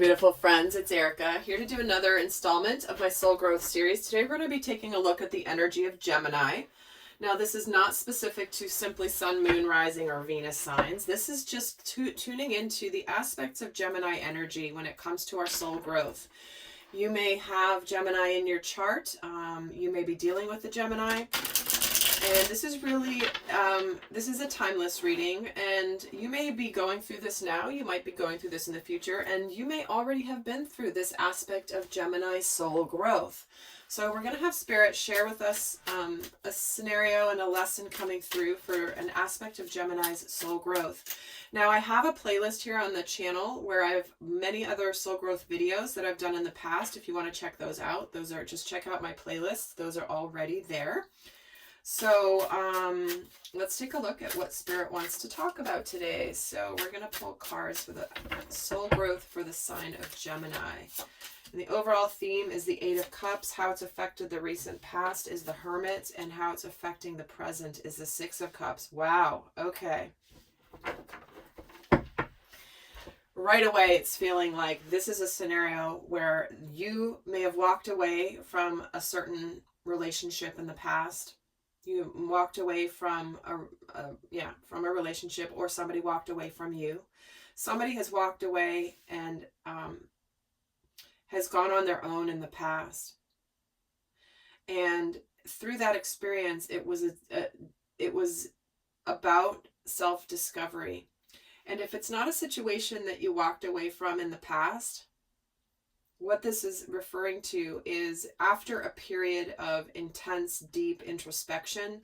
beautiful friends, it's Erika here to do another installment of my soul growth series. Today we're going to be taking a look at the energy of Gemini. Now this is not specific to simply sun, moon, rising, or Venus signs. This is just tuning into the aspects of Gemini energy when it comes to our soul growth. You may have Gemini in your chart. You may be dealing with the Gemini. And this is really, this is a timeless reading, and you may be going through this now, you might be going through this in the future, and you may already have been through this aspect of Gemini soul growth. So we're going to have Spirit share with us a scenario and a lesson coming through for an aspect of Gemini's soul growth. Now I have a playlist here on the channel where I have many other soul growth videos that I've done in the past. If you want to check those out, just check out my playlists. Those are already there. So let's take a look at what Spirit wants to talk about today. So we're going to pull cards for the soul growth for the sign of Gemini. And the overall theme is the Eight of Cups. How it's affected the recent past is the Hermit, and how it's affecting the present is the Six of Cups. Wow. Okay. Right away, it's feeling like this is a scenario where you may have walked away from a certain relationship in the past. You walked away from a relationship, or somebody walked away from you. Somebody has walked away and has gone on their own in the past. And through that experience, it was about self-discovery. And if it's not a situation that you walked away from in the past, what this is referring to is after a period of intense, deep introspection,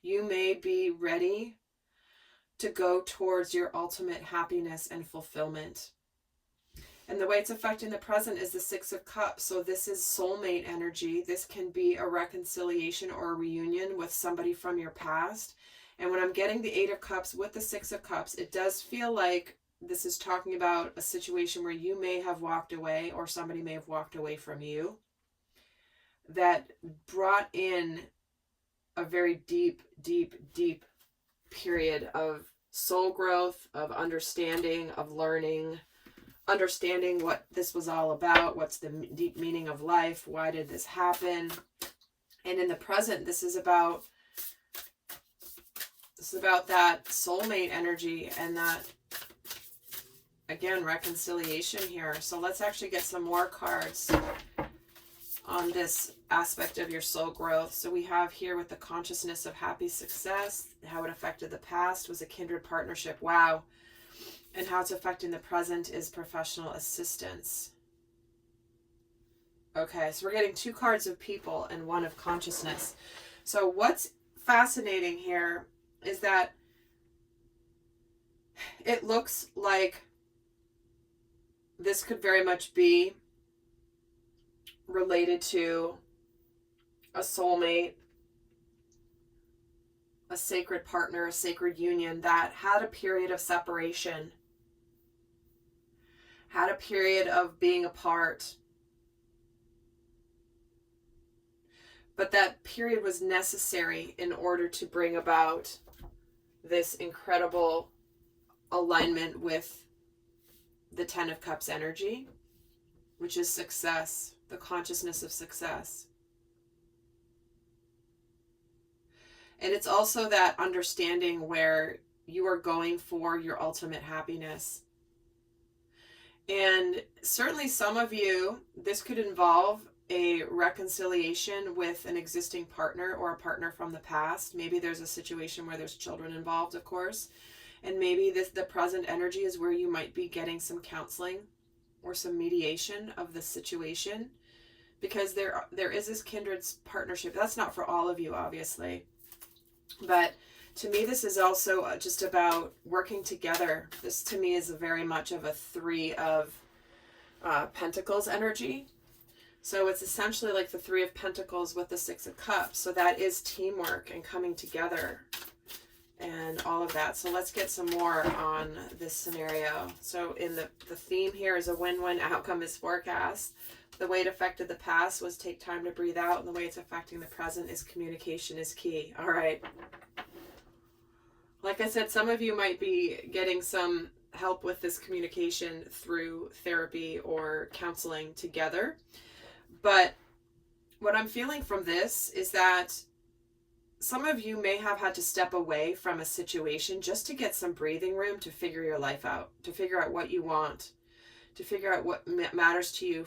you may be ready to go towards your ultimate happiness and fulfillment. And the way it's affecting the present is the Six of Cups. So this is soulmate energy. This can be a reconciliation or a reunion with somebody from your past. And when I'm getting the Eight of Cups with the Six of Cups, it does feel like this is talking about a situation where you may have walked away, or somebody may have walked away from you, that brought in a very deep, deep, deep period of soul growth, of understanding, of learning, understanding what this was all about, what's the deep meaning of life, why did this happen. And in the present, this is about that soulmate energy and that, again, reconciliation here. So let's actually get some more cards on this aspect of your soul growth. So we have here with the consciousness of happy success, how it affected the past was a kindred partnership. Wow. And how it's affecting the present is professional assistance. Okay, so we're getting two cards of people and one of consciousness. So what's fascinating here is that it looks like this could very much be related to a soulmate, a sacred partner, a sacred union that had a period of separation, had a period of being apart. But that period was necessary in order to bring about this incredible alignment with the Ten of Cups energy, which is success, the consciousness of success. And it's also that understanding where you are going for your ultimate happiness. And certainly some of you, this could involve a reconciliation with an existing partner or a partner from the past. Maybe there's a situation where there's children involved, of course. And maybe the present energy is where you might be getting some counseling or some mediation of the situation, because there is this kindred partnership. That's not for all of you, obviously. But to me, this is also just about working together. This to me is very much of a Three of Pentacles energy. So it's essentially like the Three of Pentacles with the Six of Cups. So that is teamwork and coming together and all of that. So let's get some more on this scenario. So in the theme here is a win-win outcome is forecast. The way it affected the past was take time to breathe out, and the way it's affecting the present is communication is key. All right. Like I said, some of you might be getting some help with this communication through therapy or counseling together. But what I'm feeling from this is that some of you may have had to step away from a situation just to get some breathing room to figure your life out, to figure out what you want, to figure out what matters to you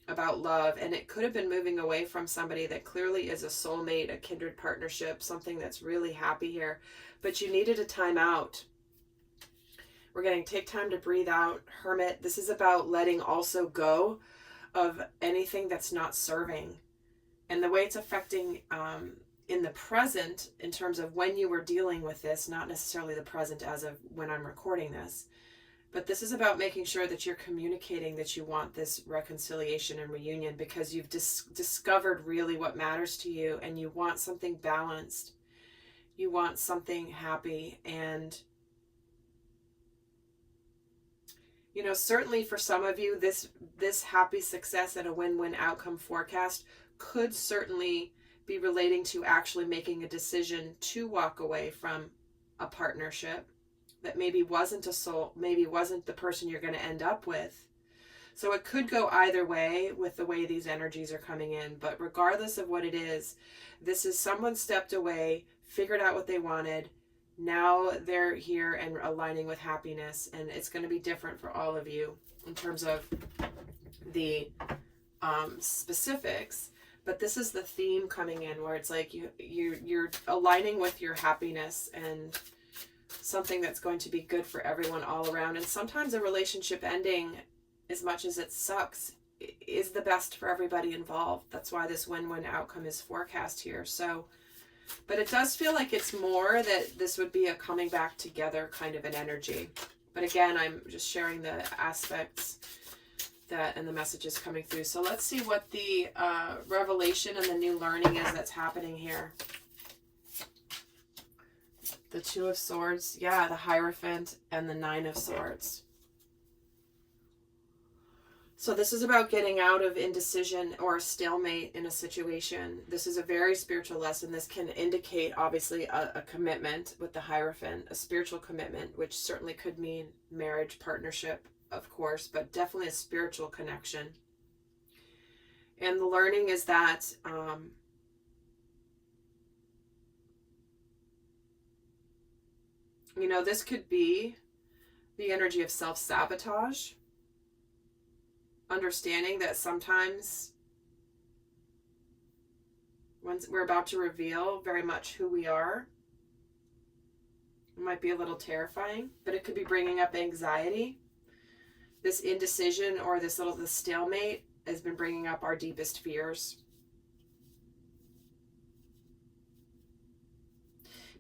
about love. And it could have been moving away from somebody that clearly is a soulmate, a kindred partnership, something that's really happy here, but you needed a time out. We're getting take time to breathe out, hermit. This is about letting also go of anything that's not serving. And the way it's affecting in the present, in terms of when you were dealing with this, not necessarily the present as of when I'm recording this, but this is about making sure that you're communicating that you want this reconciliation and reunion because you've discovered really what matters to you, and you want something balanced. You want something happy. And you know, certainly for some of you, this happy success and a win-win outcome forecast could certainly be relating to actually making a decision to walk away from a partnership that maybe wasn't a soul, maybe wasn't the person you're going to end up with. So it could go either way with the way these energies are coming in. But regardless of what it is, this is someone stepped away, figured out what they wanted. Now they're here and aligning with happiness, and it's going to be different for all of you in terms of the specifics. But this is the theme coming in, where it's like you're aligning with your happiness and something that's going to be good for everyone all around. And sometimes a relationship ending, as much as it sucks, is the best for everybody involved. That's why this win-win outcome is forecast here. So, but it does feel like it's more that this would be a coming back together kind of an energy. But again, I'm just sharing the aspects that and the messages coming through. So let's see what the revelation and the new learning is that's happening here. The Two of Swords, yeah, the Hierophant, and the Nine of Swords. So this is about getting out of indecision or a stalemate in a situation. This is a very spiritual lesson. This can indicate, obviously, a commitment with the Hierophant, a spiritual commitment, which certainly could mean marriage, partnership, of course, but definitely a spiritual connection. And the learning is that you know, this could be the energy of self-sabotage. Understanding that sometimes when we're about to reveal very much who we are, it might be a little terrifying, but it could be bringing up anxiety. This indecision or this stalemate has been bringing up our deepest fears.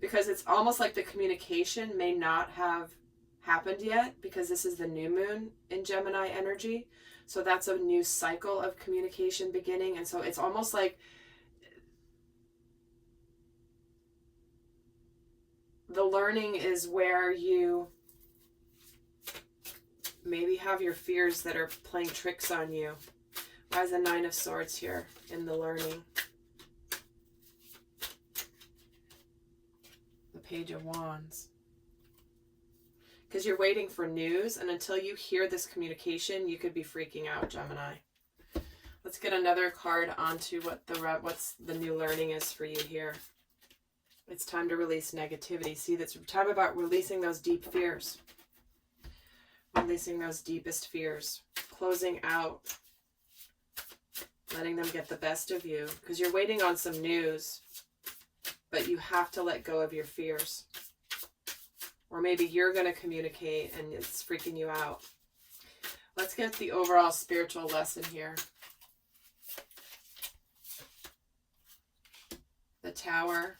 Because it's almost like the communication may not have happened yet, because this is the new moon in Gemini energy. So that's a new cycle of communication beginning. And so it's almost like the learning is where you maybe have your fears that are playing tricks on you. Why is the Nine of Swords here in the learning? The Page of Wands. Because you're waiting for news, and until you hear this communication, you could be freaking out, Gemini. Let's get another card onto what's the new learning is for you here. It's time to release negativity. See, that's time about releasing those deep fears. Releasing those deepest fears. Closing out. Letting them get the best of you. Because you're waiting on some news, but you have to let go of your fears. Or maybe you're going to communicate and it's freaking you out. Let's get the overall spiritual lesson here. The Tower,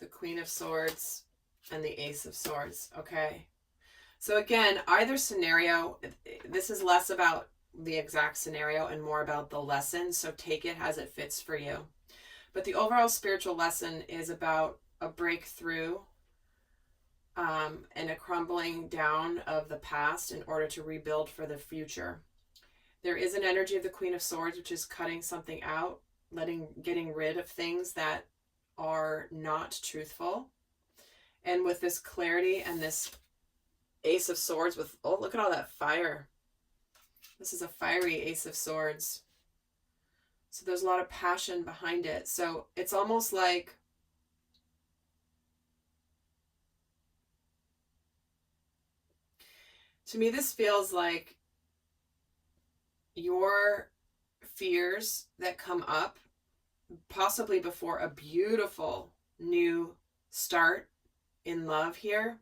the Queen of Swords, and the Ace of Swords. Okay. So again, either scenario, this is less about the exact scenario and more about the lesson. So take it as it fits for you. But the overall spiritual lesson is about a breakthrough and a crumbling down of the past in order to rebuild for the future. There is an energy of the Queen of Swords, which is cutting something out, getting rid of things that are not truthful. And with this clarity and this Ace of Swords with, oh, look at all that fire. This is a fiery Ace of Swords. So there's a lot of passion behind it. So it's almost like to me, this feels like your fears that come up, possibly before a beautiful new start in love here.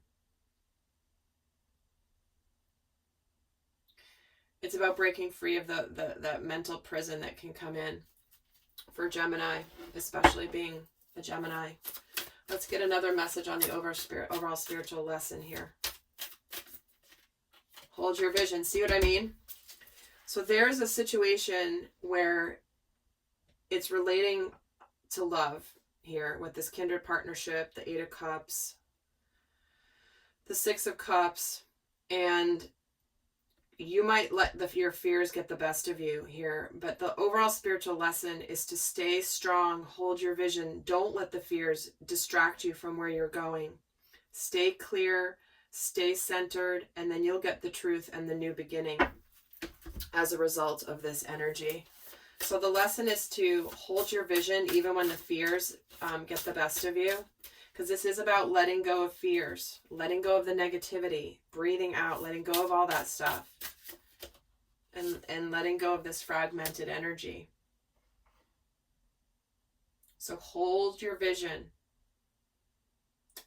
It's about breaking free of that mental prison that can come in for Gemini, especially being a Gemini. Let's get another message on the overall spiritual lesson here. Hold your vision. See what I mean? So there's a situation where it's relating to love here with this kindred partnership, the 8 of Cups, the 6 of Cups, and you might let your fears get the best of you here, but the overall spiritual lesson is to stay strong, hold your vision. Don't let the fears distract you from where you're going. Stay clear, stay centered, and then you'll get the truth and the new beginning as a result of this energy. So the lesson is to hold your vision even when the fears get the best of you, because this is about letting go of fears, letting go of the negativity, breathing out, letting go of all that stuff, and letting go of this fragmented energy. So hold your vision.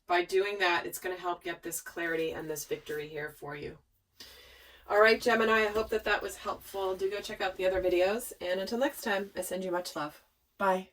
By doing that, it's going to help get this clarity and this victory here for you. All right, Gemini, I hope that was helpful. Do go check out the other videos. And until next time, I send you much love. Bye.